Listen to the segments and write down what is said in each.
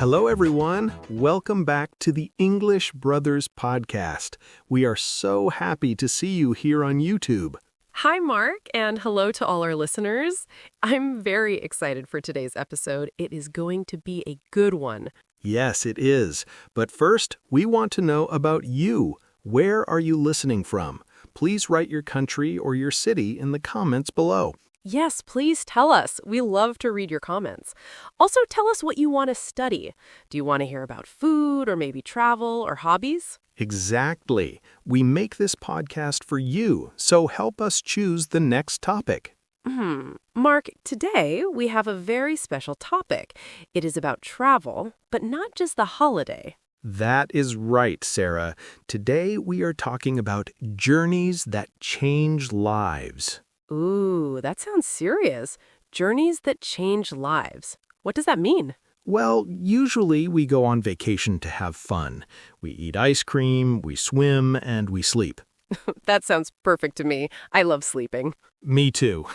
Hello, everyone. Welcome back to the English Brothers podcast. We are so happy to see you here on YouTube. Hi, Mark, and hello to all our listeners. I'm very excited for today's episode. It is going to be a good one. Yes, it is. But first, we want to know about you. Where are you listening from? Please write your country or your city in the comments below. Yes, please tell us. We love to read your comments. Also, tell us what you want to study. Do you want to hear about food or maybe travel or hobbies? Exactly. We make this podcast for you, so help us choose the next topic. Mark, today we have a very special topic. It is about travel, but not just the holiday. That is right, Sarah. Today we are talking about journeys that change lives. Ooh, that sounds serious. Journeys that change lives. What does that mean? Well, usually we go on vacation to have fun. We eat ice cream, we swim, and we sleep. That sounds perfect to me. I love sleeping. Me too.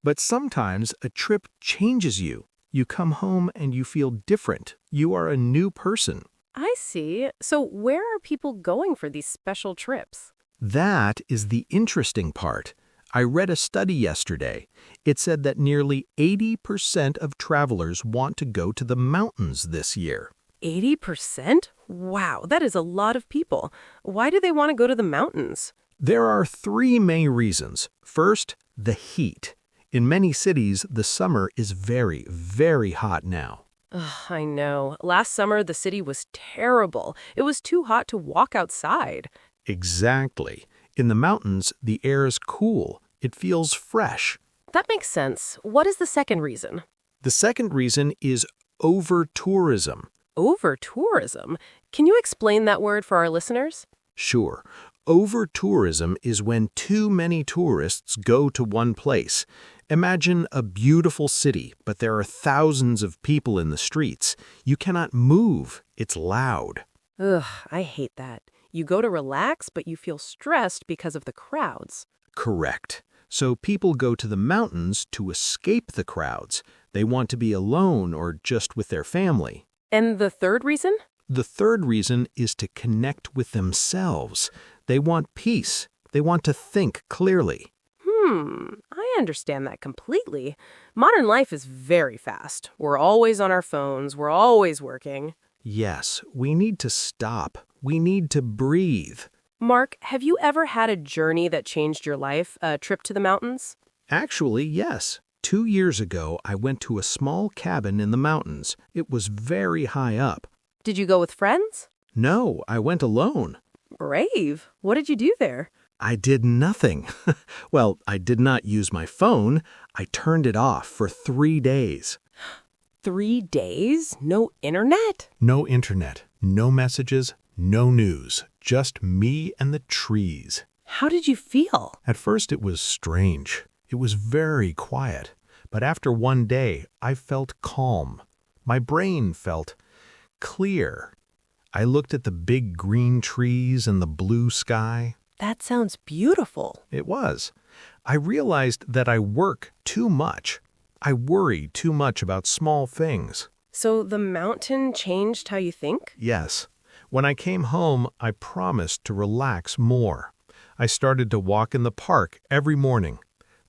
But sometimes a trip changes you. You come home and you feel different. You are a new person. I see. So where are people going for these special trips? That is the interesting part. I read a study yesterday. It said that nearly 80% of travelers want to go to the mountains this year. 80%? Wow, that is a lot of people. Why do they want to go to the mountains? There are three main reasons. First, the heat. In many cities, the summer is very, very hot now. Ugh, I know. Last summer, the city was terrible. It was too hot to walk outside. Exactly. In the mountains, the air is cool. It feels fresh. That makes sense. What is the second reason? The second reason is overtourism. Overtourism? Can you explain that word for our listeners? Sure. Overtourism is when too many tourists go to one place. Imagine a beautiful city, but there are thousands of people in the streets. You cannot move. It's loud. Ugh, I hate that. You go to relax, but you feel stressed because of the crowds. Correct. So people go to the mountains to escape the crowds. They want to be alone or just with their family. And the third reason? The third reason is to connect with themselves. They want peace. They want to think clearly. I understand that completely. Modern life is very fast. We're always on our phones. We're always working. Yes, we need to stop. We need to breathe. Mark, have you ever had a journey that changed your life, a trip to the mountains? Actually, yes. 2 years ago, I went to a small cabin in the mountains. It was very high up. Did you go with friends? No, I went alone. Brave. What did you do there? I did nothing. Well, I did not use my phone. I turned it off for 3 days. 3 days? No internet? No internet, no messages, no news. Just me and the trees. How did you feel? At first it was strange. It was very quiet. But after 1 day, I felt calm. My brain felt clear. I looked at the big green trees and the blue sky. That sounds beautiful. It was. I realized that I work too much. I worry too much about small things. So the mountain changed how you think? Yes. When I came home, I promised to relax more. I started to walk in the park every morning.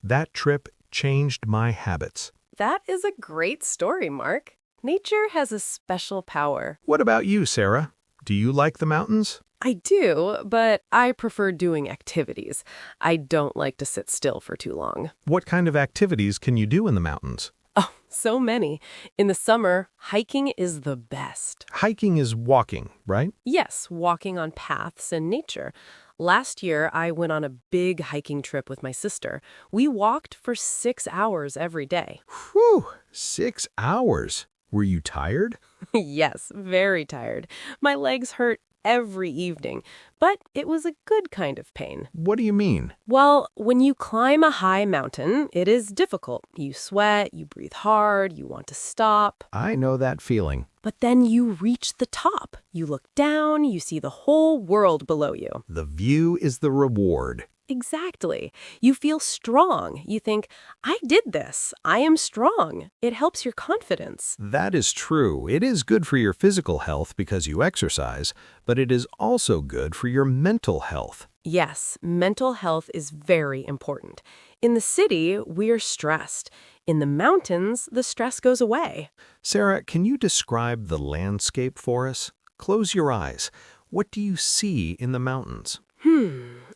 That trip changed my habits. That is a great story, Mark. Nature has a special power. What about you, Sarah? Do you like the mountains? I do, but I prefer doing activities. I don't like to sit still for too long. What kind of activities can you do in the mountains? Oh, so many. In the summer, hiking is the best. Hiking is walking, right? Yes, walking on paths in nature. Last year, I went on a big hiking trip with my sister. We walked for 6 hours every day. Whew, 6 hours. Were you tired? Yes, very tired. My legs hurt every evening, but it was a good kind of pain. What do you mean? Well, when you climb a high mountain, it is difficult. You sweat, you breathe hard, you want to stop. I know that feeling. But then you reach the top. You look down, you see the whole world below you. The view is the reward. Exactly. You feel strong. You think, I did this. I am strong. It helps your confidence. That is true. It is good for your physical health because you exercise, but it is also good for your mental health. Yes, mental health is very important. In the city, we're stressed. In the mountains, the stress goes away. Sarah, can you describe the landscape for us? Close your eyes. What do you see in the mountains?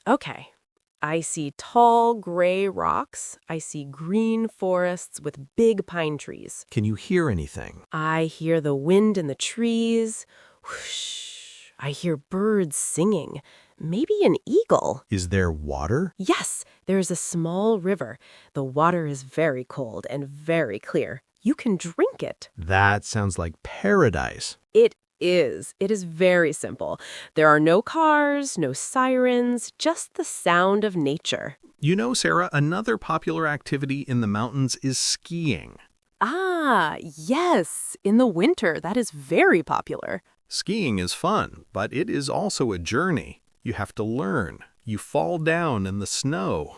Okay. I see tall, gray rocks. I see green forests with big pine trees. Can you hear anything? I hear the wind in the trees. Whoosh. I hear birds singing. Maybe an eagle. Is there water? Yes, there's a small river. The water is very cold and very clear. You can drink it. That sounds like paradise. It is. It is very simple. There are no cars, no sirens, just the sound of nature. You know, Sarah, another popular activity in the mountains is skiing. Ah, yes. In the winter, that is very popular. Skiing is fun, but it is also a journey. You have to learn. You fall down in the snow.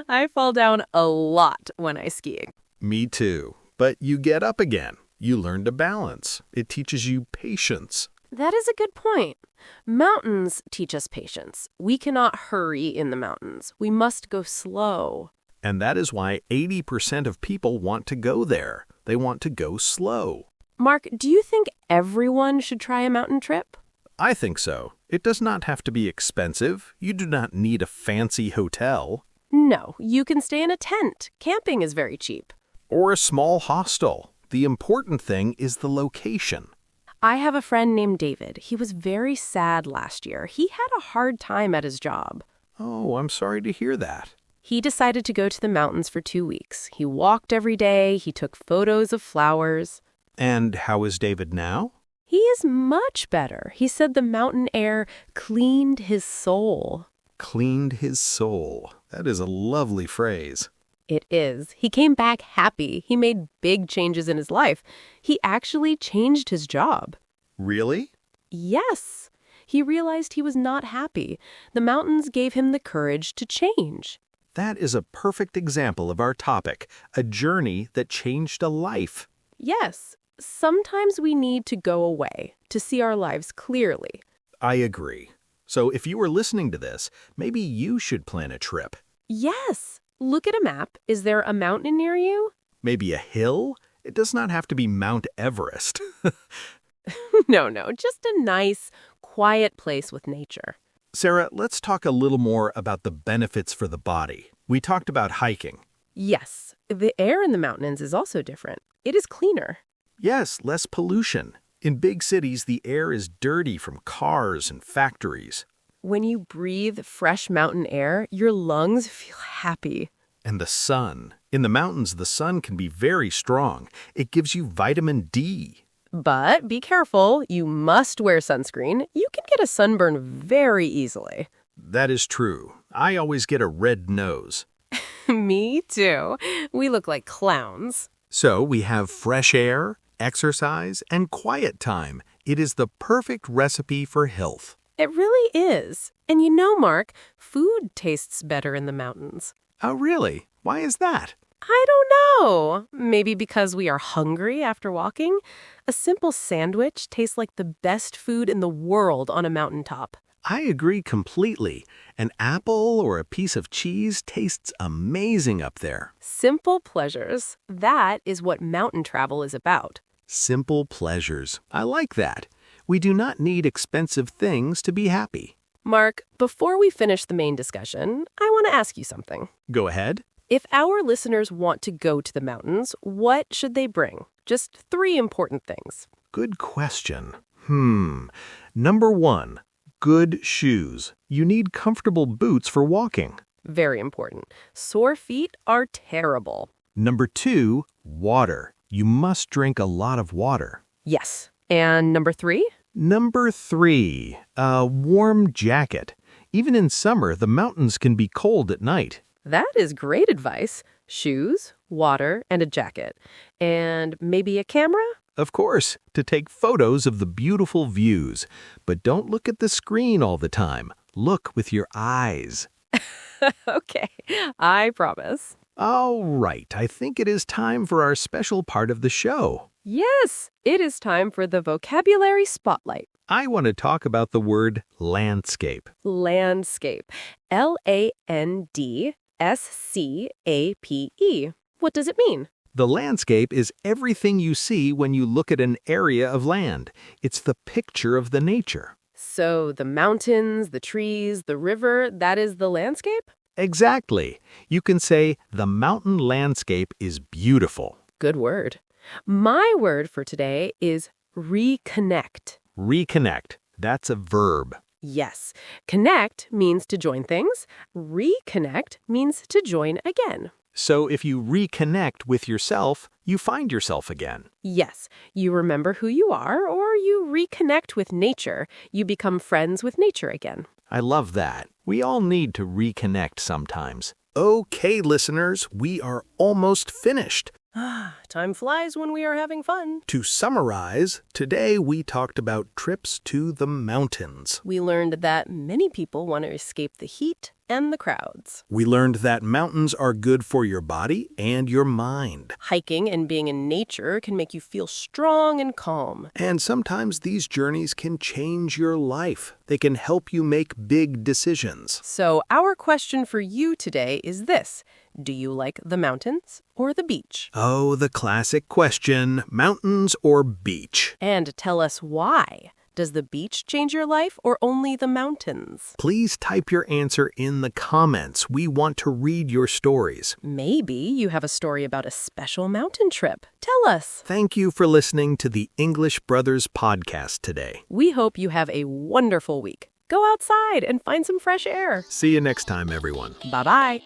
I fall down a lot when I ski. Me too. But you get up again. You learn to balance. It teaches you patience. That is a good point. Mountains teach us patience. We cannot hurry in the mountains. We must go slow. And that is why 80% of people want to go there. They want to go slow. Mark, do you think everyone should try a mountain trip? I think so. It does not have to be expensive. You do not need a fancy hotel. No, you can stay in a tent. Camping is very cheap. Or a small hostel. The important thing is the location. I have a friend named David. He was very sad last year. He had a hard time at his job. Oh, I'm sorry to hear that. He decided to go to the mountains for 2 weeks. He walked every day. He took photos of flowers. And how is David now? He is much better. He said the mountain air cleaned his soul. Cleaned his soul. That is a lovely phrase. It is. He came back happy. He made big changes in his life. He actually changed his job. Really? Yes. He realized he was not happy. The mountains gave him the courage to change. That is a perfect example of our topic, a journey that changed a life. Yes. Sometimes we need to go away to see our lives clearly. I agree. So if you were listening to this, maybe you should plan a trip. Yes. Look at a map. Is there a mountain near you? Maybe a hill? It does not have to be Mount Everest. No, just a nice, quiet place with nature. Sarah, let's talk a little more about the benefits for the body. We talked about hiking. Yes, the air in the mountains is also different. It is cleaner. Yes, less pollution. In big cities, the air is dirty from cars and factories. When you breathe fresh mountain air, your lungs feel happy. And the sun. In the mountains, the sun can be very strong. It gives you vitamin D. But be careful, you must wear sunscreen. You can get a sunburn very easily. That is true. I always get a red nose. Me too. We look like clowns. So we have fresh air, exercise, and quiet time. It is the perfect recipe for health. It really is. And you know, Mark, food tastes better in the mountains. Oh, really? Why is that? I don't know. Maybe because we are hungry after walking? A simple sandwich tastes like the best food in the world on a mountaintop. I agree completely. An apple or a piece of cheese tastes amazing up there. Simple pleasures. That is what mountain travel is about. Simple pleasures. I like that. We do not need expensive things to be happy. Mark, before we finish the main discussion, I want to ask you something. Go ahead. If our listeners want to go to the mountains, what should they bring? Just 3 important things. Good question. Number 1, good shoes. You need comfortable boots for walking. Very important. Sore feet are terrible. Number 2, water. You must drink a lot of water. Yes. And number 3? Number 3, a warm jacket. Even in summer, the mountains can be cold at night. That is great advice. Shoes, water, and a jacket. And maybe a camera? Of course, to take photos of the beautiful views. But don't look at the screen all the time. Look with your eyes. Okay, I promise. All right, I think it is time for our special part of the show. Yes, it is time for the vocabulary spotlight. I want to talk about the word landscape. Landscape. Landscape. What does it mean? The landscape is everything you see when you look at an area of land. It's the picture of the nature. So the mountains, the trees, the river, that is the landscape? Exactly. You can say the mountain landscape is beautiful. Good word. My word for today is reconnect. Reconnect. That's a verb. Yes. Connect means to join things. Reconnect means to join again. So if you reconnect with yourself, you find yourself again. Yes. You remember who you are, or you reconnect with nature. You become friends with nature again. I love that. We all need to reconnect sometimes. Okay, listeners, we are almost finished. Time flies when we are having fun. To summarize, today we talked about trips to the mountains. We learned that many people want to escape the heat and the crowds. We learned that mountains are good for your body and your mind. Hiking and being in nature can make you feel strong and calm. And sometimes these journeys can change your life. They can help you make big decisions. So our question for you today is this. Do you like the mountains or the beach? Oh, the classic question, mountains or beach? And tell us why. Does the beach change your life or only the mountains? Please type your answer in the comments. We want to read your stories. Maybe you have a story about a special mountain trip. Tell us. Thank you for listening to the English Brothers podcast today. We hope you have a wonderful week. Go outside and find some fresh air. See you next time, everyone. Bye-bye.